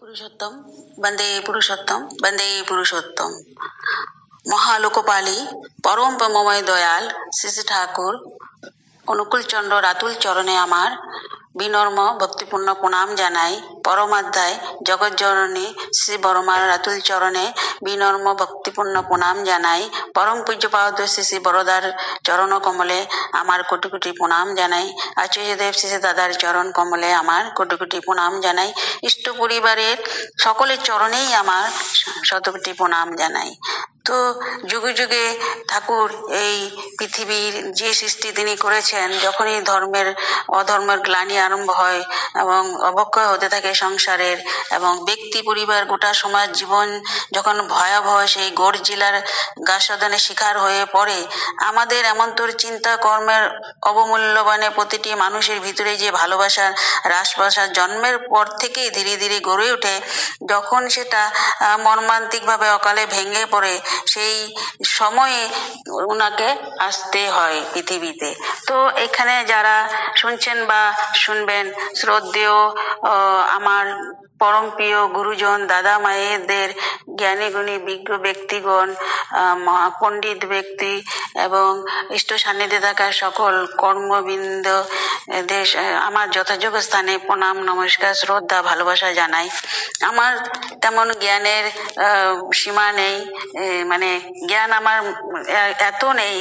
পুরুষোত্তম বন্দে পুরুষোত্তম। মহালোকপালী পরম প্রেমময় দয়াল শ্রী শ্রী ঠাকুর অনুকূলচন্দ্র রাতুল চরণে আমার বিনম্র ভক্তিপূর্ণ প্রণাম জানাই। পরমাধ্যায় জগজ্জননী শ্রী বড়মার রাতুল চরণে বিনম্র ভক্তিপূর্ণ প্রণাম জানাই। পরম পূজ্যপাদ শ্রী শ্রী বড়দার চরণ কমলে আমার কোটি কোটি প্রণাম জানাই। আচার্যদেব শ্রী শ্রী দাদার চরণ কমলে আমার কোটি কোটি প্রণাম জানাই। ইষ্ট পরিবারের সকলের চরণেই আমার শত কোটি প্রণাম জানাই। তো যুগে যুগে ঠাকুর এই পৃথিবীর যে সৃষ্টি তিনি করেছেন, যখনই ধর্মের অধর্মের গ্লানি আরম্ভ হয় এবং অবক্ষয় হতে থাকে সংসারের এবং ব্যক্তি পরিবার গোটা সমাজ জীবন যখন ভয়াবহ সেই গোড় জেলার গাছাদানের শিকার হয়ে পড়ে, আমাদের এমন্তর চিন্তা কর্মের অবমূল্যবানে প্রতিটি মানুষের ভিতরে যে ভালোবাসার রাসবাসার জন্মের পর থেকেই ধীরে ধীরে গড়ে ওঠে, যখন সেটা মর্মান্তিকভাবে অকালে ভেঙে পড়ে, সেই সময়ে ওনাকে আসতে হয় পৃথিবীতে। তো এখানে যারা শুনছেন বা শুনবেন, শ্রদ্ধেয় আমার পরম প্রিয় গুরুজন দাদা মায়েদের, জ্ঞানী গুণী বিজ্ঞ ব্যক্তিগণ, পণ্ডিত ব্যক্তি এবং ইষ্ট সান্নিধ্যে থাকা সকল কর্মবৃন্দ দেশ আমার যথাযোগ্য স্থানে প্রণাম নমস্কার শ্রদ্ধা ভালোবাসা জানাই। আমার তেমন জ্ঞানের সীমা নেই, মানে জ্ঞান আমার এত নেই,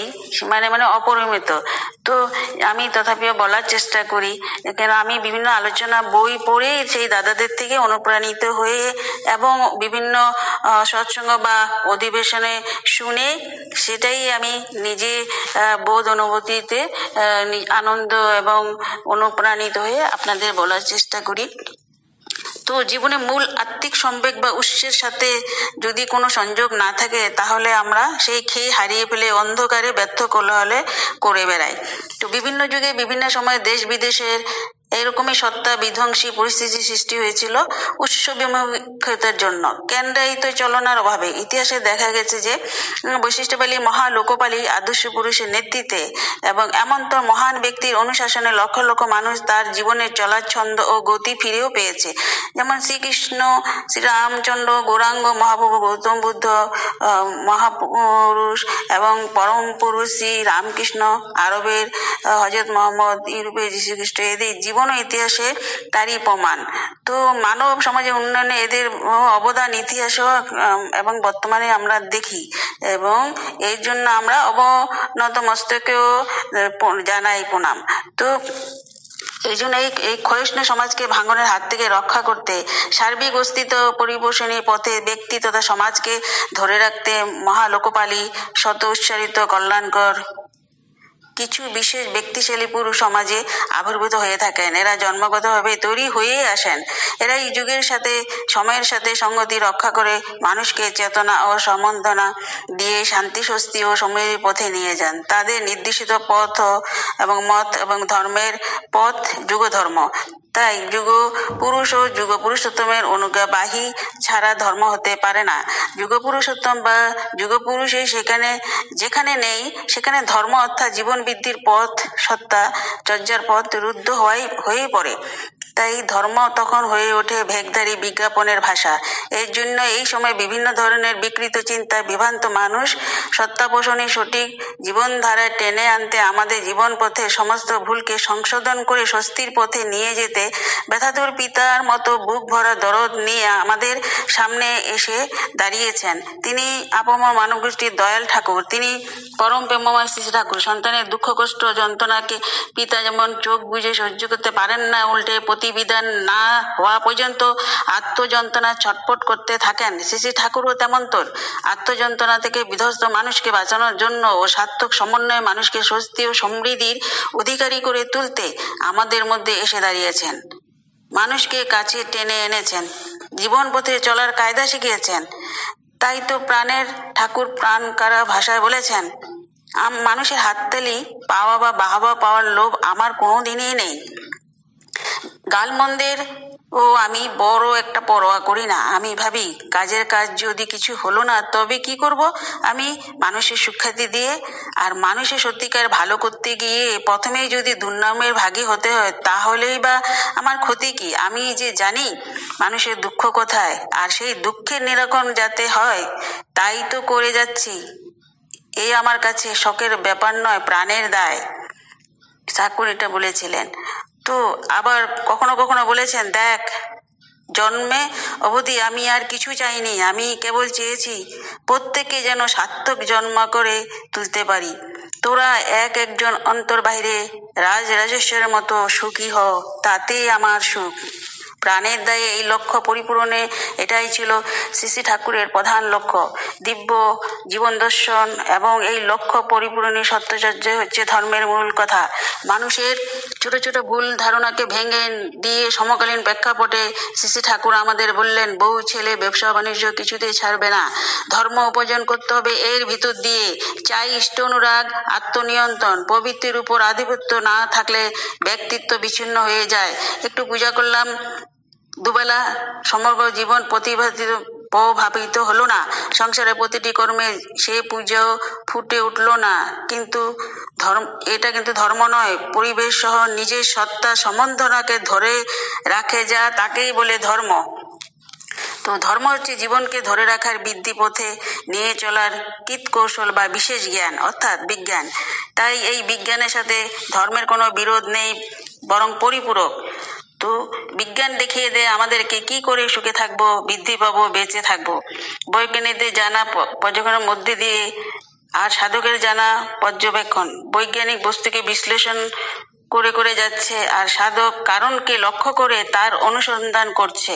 মানে অপরিমিত। তো আমি তথাপিও বলার চেষ্টা করি, কেন আমি বিভিন্ন আলোচনা বই পড়ে সেই দাদাদের থেকে অনুপ্রাণিত হয়ে এবং বিভিন্ন সৎসঙ্গ বা অধিবেশনে শুনে সেটাই আমি নিজে বোধ অনুভূতিতে আনন্দ এবং অনুপ্রাণিত হয়ে আপনাদের বলার চেষ্টা করি। তো জীবনে মূল আত্মিক সম্বেগ বা উৎসের সাথে যদি কোনো সংযোগ না থাকে, তাহলে আমরা সেই খেয়ে হারিয়ে ফেলে অন্ধকারে ব্যর্থ কোলাহলে করে বেড়াই। তো বিভিন্ন যুগে বিভিন্ন সময় দেশ বিদেশের এরকমই সত্তা বিধ্বংসী পরিস্থিতি সৃষ্টি হয়েছিল উৎস বিমুখতার জন্য, কেন্দ্রায়িত চলনার অভাবে। ইতিহাসে দেখা গেছে যে বৈশিষ্ট্যপালী মহালোকপালী আদর্শ পুরুষের নেতৃত্বে এবং এমন্তর মহান ব্যক্তির অনুশাসনে লক্ষ লক্ষ মানুষ তার জীবনের চলার ছন্দ ও গতি ফিরেও পেয়েছে। যেমন শ্রীকৃষ্ণ, শ্রীরামচন্দ্র, গৌরাঙ্গ মহাপ্রভু, গৌতম বুদ্ধ মহাপুরুষ এবং পরম পুরুষ শ্রী রামকৃষ্ণ, আরবের হজরত মোহাম্মদ, ইউরোপের যীশুখ্রিস্ট, এদের জীবন ও ইতিহাসে তারই প্রমাণ। তো মানব সমাজের উন্নয়নে এদের অবদান ইতিহাস এবং বর্তমানে আমরা দেখি এবং এর জন্য আমরা অবনত মস্তকেও জানাই প্রণাম। তো এই জন্য এই ক্ষয়িষ্ণু সমাজকে ভাঙনের হাত থেকে রক্ষা করতে, সার্বিক অস্তিত্ব পরিপোষণের পথে ব্যক্তি তথা সমাজকে ধরে রাখতে মহালোকপালী শত উচ্চারিত কল্যাণকর কিছু বিশেষ ব্যক্তিশালী পুরুষ সমাজে আবির্ভূত হয়ে থাকেন। এরা জন্মগতভাবে তৈরি হয়েই আসেন। এরা এই যুগের সাথে সময়ের সাথে সঙ্গতি রক্ষা করে মানুষকে চেতনা ও সম্বন্ধনা দিয়ে শান্তি স্বস্তি ও সমৃদ্ধির পথে নিয়ে যান। তাদের নির্দেশিত পথ এবং মত এবং ধর্মের পথ যুগধর্ম। তাই যুগ পুরুষ ও যুগ পুরুষোত্তমের অনুগাবাহী ছাড়া ধর্ম হতে পারে না। যুগ পুরুষোত্তম বা যুগ পুরুষে যেখানে নেই, সেখানে ধর্ম অর্থাৎ জীবন বৃদ্ধির পথ, সত্তা চর্যার পথ রুদ্ধ হয়েই পড়ে। তাই ধর্ম তখন হয়ে ওঠে ভেগধারী বিজ্ঞাপনের ভাষা। এর জন্য এই সময় বিভিন্ন ধরনের বিকৃত চিন্তা বিভ্রান্ত মানুষ সত্তা পোষণে সঠিক জীবনধারায় টেনে আনতে, আমাদের জীবন পথে সমস্ত ভুলকে সংশোধন করে স্বস্তির পথে নিয়ে যেতে ব্যথাতুর পিতার মতো বুক ভরা দরদ নিয়ে আমাদের সামনে এসে দাঁড়িয়েছেন। তিনি আপামর মানব গোষ্ঠীর দয়াল ঠাকুর। তিনি পরম প্রেমময় শ্রী ঠাকুর। সন্তানের দুঃখ কষ্ট যন্ত্রণাকে পিতা যেমন চোখ বুজে সহ্য করতে পারেন না, উল্টে প্রতিবিধান না হওয়া পর্যন্ত আত্মযন্ত্রণা ছটফট করতে থাকেন, শ্রী ঠাকুরও তেমন্তর আত্মযন্ত্রণা থেকে বিধ্বস্ত মানুষকে বাঁচানোর জন্য ও সার্থক সমন্বয়ে মানুষকে স্বস্তি ও সমৃদ্ধির অধিকারী করে তুলতে আমাদের মধ্যে এসে দাঁড়িয়েছেন। মানুষকে কাছে টেনে এনেছেন, জীবন পথে চলার কায়দা শিখিয়েছেন। তাই তো প্রাণের ঠাকুর প্রাণ কারা ভাষায় বলেছেন, মানুষের হাততালি পাওয়া বা বাহবা পাওয়ার লোভ আমার কোনো দিনই নেই। গালমন্দের ও আমি বড় একটা পরোয়া করি না। আমি ভাবি কাজের কাজ যদি কিছু হলো না তবে কি করব? আমি মানুষের সুখ্যাতি দিয়ে আর মানুষের সত্যিকার ভালো করতে গিয়ে প্রথমেই যদি দুর্নামের ভাগী হতে হয় তাহলেই বা আমার ক্ষতি কি? আমি যে জানি মানুষের দুঃখ কোথায়, আর সেই দুঃখের নিরাকরণ যাতে হয় তাই তো করে যাচ্ছি। এই আমার কাছে শখের ব্যাপার নয়, প্রাণের দায়। ঠাকুর এটা বলেছিলেন। তো আবার কখনো কখনো বলেছেন, দেখ জন্মে অবধি আমি আর কিছু চাইনি, আমি কেবল চেয়েছি প্রত্যেকে যেন সার্থক জন্ম করে তুলতে পারি। তোরা এক একজন অন্তর বাইরে রাজ রাজেশ্বরের মতো সুখী হ, তাতেই আমার সুখ। প্রাণের দায়ে এই লক্ষ্য পরিপূরণে এটাই ছিল শ্রী শ্রী ঠাকুরের প্রধান লক্ষ্য, দিব্য জীবন দর্শন। এবং এই লক্ষ্য পরিপূরণে সত্যচর্যা হচ্ছে ধর্মের মূল কথা। মানুষের ছোট ছোট ভুল ধারণাকে ভেঙে দিয়ে সমকালীন প্রেক্ষাপটে শ্রী শ্রী ঠাকুর আমাদের বললেন, বউ ছেলে ব্যবসা বাণিজ্য কিছুতেই ছাড়বে না, ধর্ম উপার্জন করতে হবে এর ভিতর দিয়ে। চাই ইষ্ট অনুরাগ, আত্মনিয়ন্ত্রণ। প্রবৃত্তির উপর আধিপত্য না থাকলে ব্যক্তিত্ব বিচ্ছিন্ন হয়ে যায়। একটু পূজা করলাম দুবেলা, সমগ্র জীবন প্রভাবিত হলো না। সংসারের প্রতিটি কর্মে সে পুজো ফুটে উঠলো না। কিন্তু এটা কিন্তু ধর্ম নয়। পরিবেশ সহ নিজের সত্তা সম্বন্ধনাকে ধরে রাখে যা, তাকেই বলে ধর্ম। তো ধর্ম হচ্ছে জীবনকে ধরে রাখার বৃদ্ধি পথে নিয়ে চলার কীট কৌশল বা বিশেষ জ্ঞান, অর্থাৎ বিজ্ঞান। তাই এই বিজ্ঞানের সাথে ধর্মের কোনো বিরোধ নেই, বরং পরিপূরক। তো বিজ্ঞান দেখিয়ে দেয় আমাদেরকে কি করে সুখে থাকবো, বৃদ্ধি পাবো, বেঁচে থাকবো। বৈজ্ঞানিকদের জানা পর্যবেক্ষণের মধ্যে দিয়ে আর সাধকের জানা পর্যবেক্ষণ। বৈজ্ঞানিক বস্তুকে বিশ্লেষণ করে করে যাচ্ছে, আর সাধক কারণকে লক্ষ্য করে তার অনুসন্ধান করছে।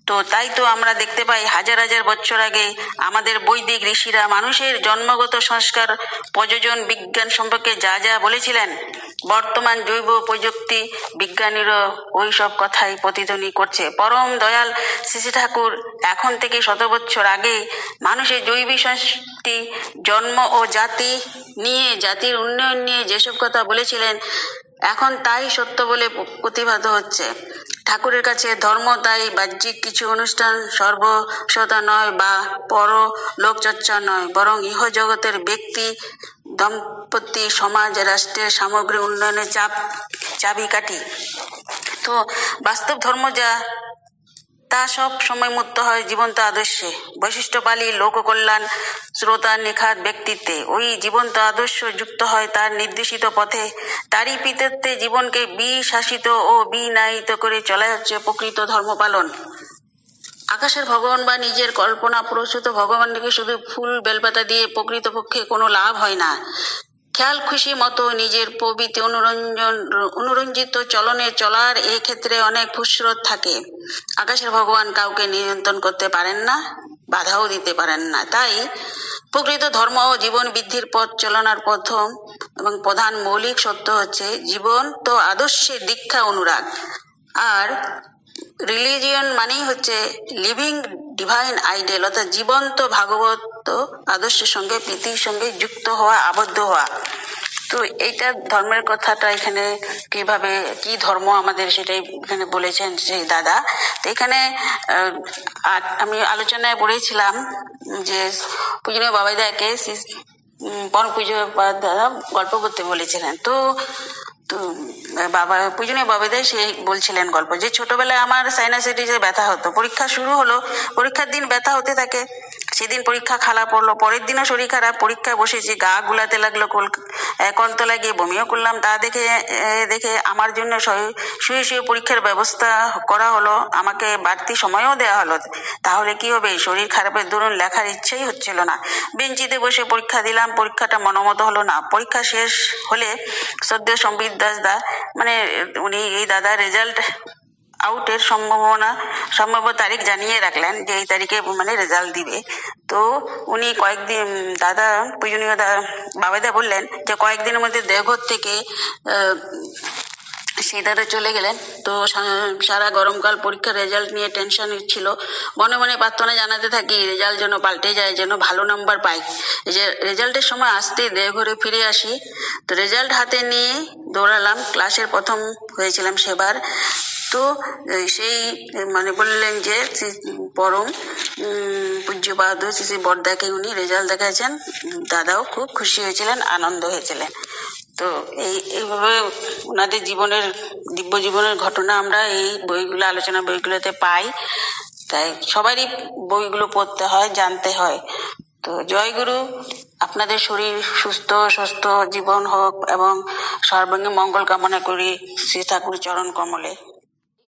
তো তাই তো আমরা দেখতে পাই হাজার হাজার বছর আগে আমাদের বৈদিক ঋষিরা মানুষের জন্মগত সংস্কার প্রযোজন বিজ্ঞান সম্পর্কে যা যা বলেছিলেন, বর্তমান জৈব প্রযুক্তি বিজ্ঞানীরও ওই সব কথাই প্রতিধ্বনি করছে। পরম দয়াল শ্রী শ্রী ঠাকুর এখন থেকে 100 বছর আগে মানুষের জৈবিক সংস্কৃতি, জন্ম ও জাতি নিয়ে, জাতির উন্নয়ন নিয়ে যেসব কথা বলেছিলেন এখন তাই সত্য বলে প্রতিভাত হচ্ছে। ঠাকুরের কাছে ধর্ম তাই বাহ্যিক কিছু অনুষ্ঠান, সর্বসতা নয় বা পর লোকচর্চা নয়, বরং ইহ জগতের ব্যক্তি, দম্পতি, সমাজ, রাষ্ট্রের সামগ্রিক উন্নয়নের চাবিকাঠি। তো বাস্তব ধর্ম যা, তা সব সময় মুক্ত হয় জীবন্ত আদর্শে, বৈশিষ্ট্যপালী লোককল্যাণ, শ্রোতা নিখাত ব্যক্তিত্বে। ওই জীবন্ত আদর্শ যুক্ত হয় তার নির্দেশিত পথে। তারই পিতৃত্বে জীবনকে বিশাসিত ও বিনায়িত করে চলা হচ্ছে প্রকৃত ধর্ম পালন। আকাশের ভগবান বা নিজের কল্পনা প্রসূত ভগবানকে শুধু ফুল বেলপাতা দিয়ে প্রকৃতপক্ষে কোনো লাভ হয় না। খেয়াল খুশি মতো নিজের প্রবৃত্তি অনুরঞ্জিত চলনে চলার এই ক্ষেত্রে অনেক ফুসরত থাকে। আকাশের ভগবান কাউকে নিয়ন্ত্রণ করতে পারেন না, বাধাও দিতে পারেন না। তাই প্রকৃত ধর্ম ও জীবন বৃদ্ধির পথ চলনার প্রথম এবং প্রধান মৌলিক সত্য হচ্ছে জীবন তো আদর্শের দীক্ষা অনুরাগ। আর রিলিজিয়ন মানেই হচ্ছে লিভিং ডিভাইন আইডিয়াল, অর্থাৎ জীবন্ত ভাগবত আদর্শের সঙ্গে, প্রীতির সঙ্গে যুক্ত হওয়া, আবদ্ধ হওয়া। তো এইটা ধর্মের কথাটা এখানে কিভাবে, কি ধর্ম আমাদের, সেটাই এখানে বলেছেন সেই দাদা। তো এখানে আমি আলোচনায় পড়েছিলাম যে পূজনীয় বাবাইদাকে বন পুজো দাদা গল্প করতে বলেছিলেন। তো বাবা পূজনীয় বাবাইদাই সে বলছিলেন গল্প, যে ছোটবেলায় আমার সাইনাসাইটিসে ব্যথা হতো, পরীক্ষা শুরু হলো, পরীক্ষার দিন ব্যথা হতে থাকে। সেদিন পরীক্ষা খারাপ হলো, পরের দিনও শরীর খারাপ, পরীক্ষায় বসেছি, গা গুলাতে লাগলো, কলতলায় গিয়ে বমিও করলাম। তা দেখে আমার জন্য শুয়ে শুয়ে পরীক্ষার ব্যবস্থা করা হলো, আমাকে বাড়তি সময়ও দেওয়া হলো। তাহলে কি হবে, শরীর খারাপের দরুন লেখার ইচ্ছেই হচ্ছিল না। বেঞ্চিতে বসে পরীক্ষা দিলাম, পরীক্ষাটা মনোমতো হলো না। পরীক্ষা শেষ হলে শ্রদ্ধেয় সম্বিত দাস দা, মানে উনি এই দাদা রেজাল্ট আউটের সম্ভাব্য তারিখ জানিয়ে রাখলেন যে এই তারিখে মানে রেজাল্ট দিবে। তো উনি কয়েকদিন, দাদা পূজনীয় বাবাইদা বললেন যে কয়েকদিনের মধ্যে দেওঘর থেকে সিদারে চলে গেলেন। তো সারা গরমকাল পরীক্ষার রেজাল্ট নিয়ে টেনশন ছিল, মনে মনে প্রার্থনা জানাতে থাকি রেজাল্ট যেন পাল্টে যায়, যেন ভালো নাম্বার পাই, যে রেজাল্টের সময় আসতে দেওঘরে ফিরে আসি। তো রেজাল্ট হাতে নিয়ে দৌড়ালাম, ক্লাসের প্রথম হয়েছিলাম সেবার। তো সেই মানে বললেন যে পরম পূজ্যপাদ শ্রী শ্রী বড়দাকে উনি রেজাল্ট দেখাচ্ছেন, দাদাও খুব খুশি হয়েছিলেন, আনন্দ হয়েছিলেন। তো এইভাবে ওনাদের জীবনের দিব্য জীবনের ঘটনা আমরা এই বইগুলো, আলোচনা বইগুলোতে পাই। তাই সবারই বইগুলো পড়তে হয়, জানতে হয়। তো জয় গুরু, আপনাদের শরীর সুস্থ জীবন হোক এবং সর্বাঙ্গে মঙ্গল কামনা করি শ্রী ঠাকুর চরণ কমলে।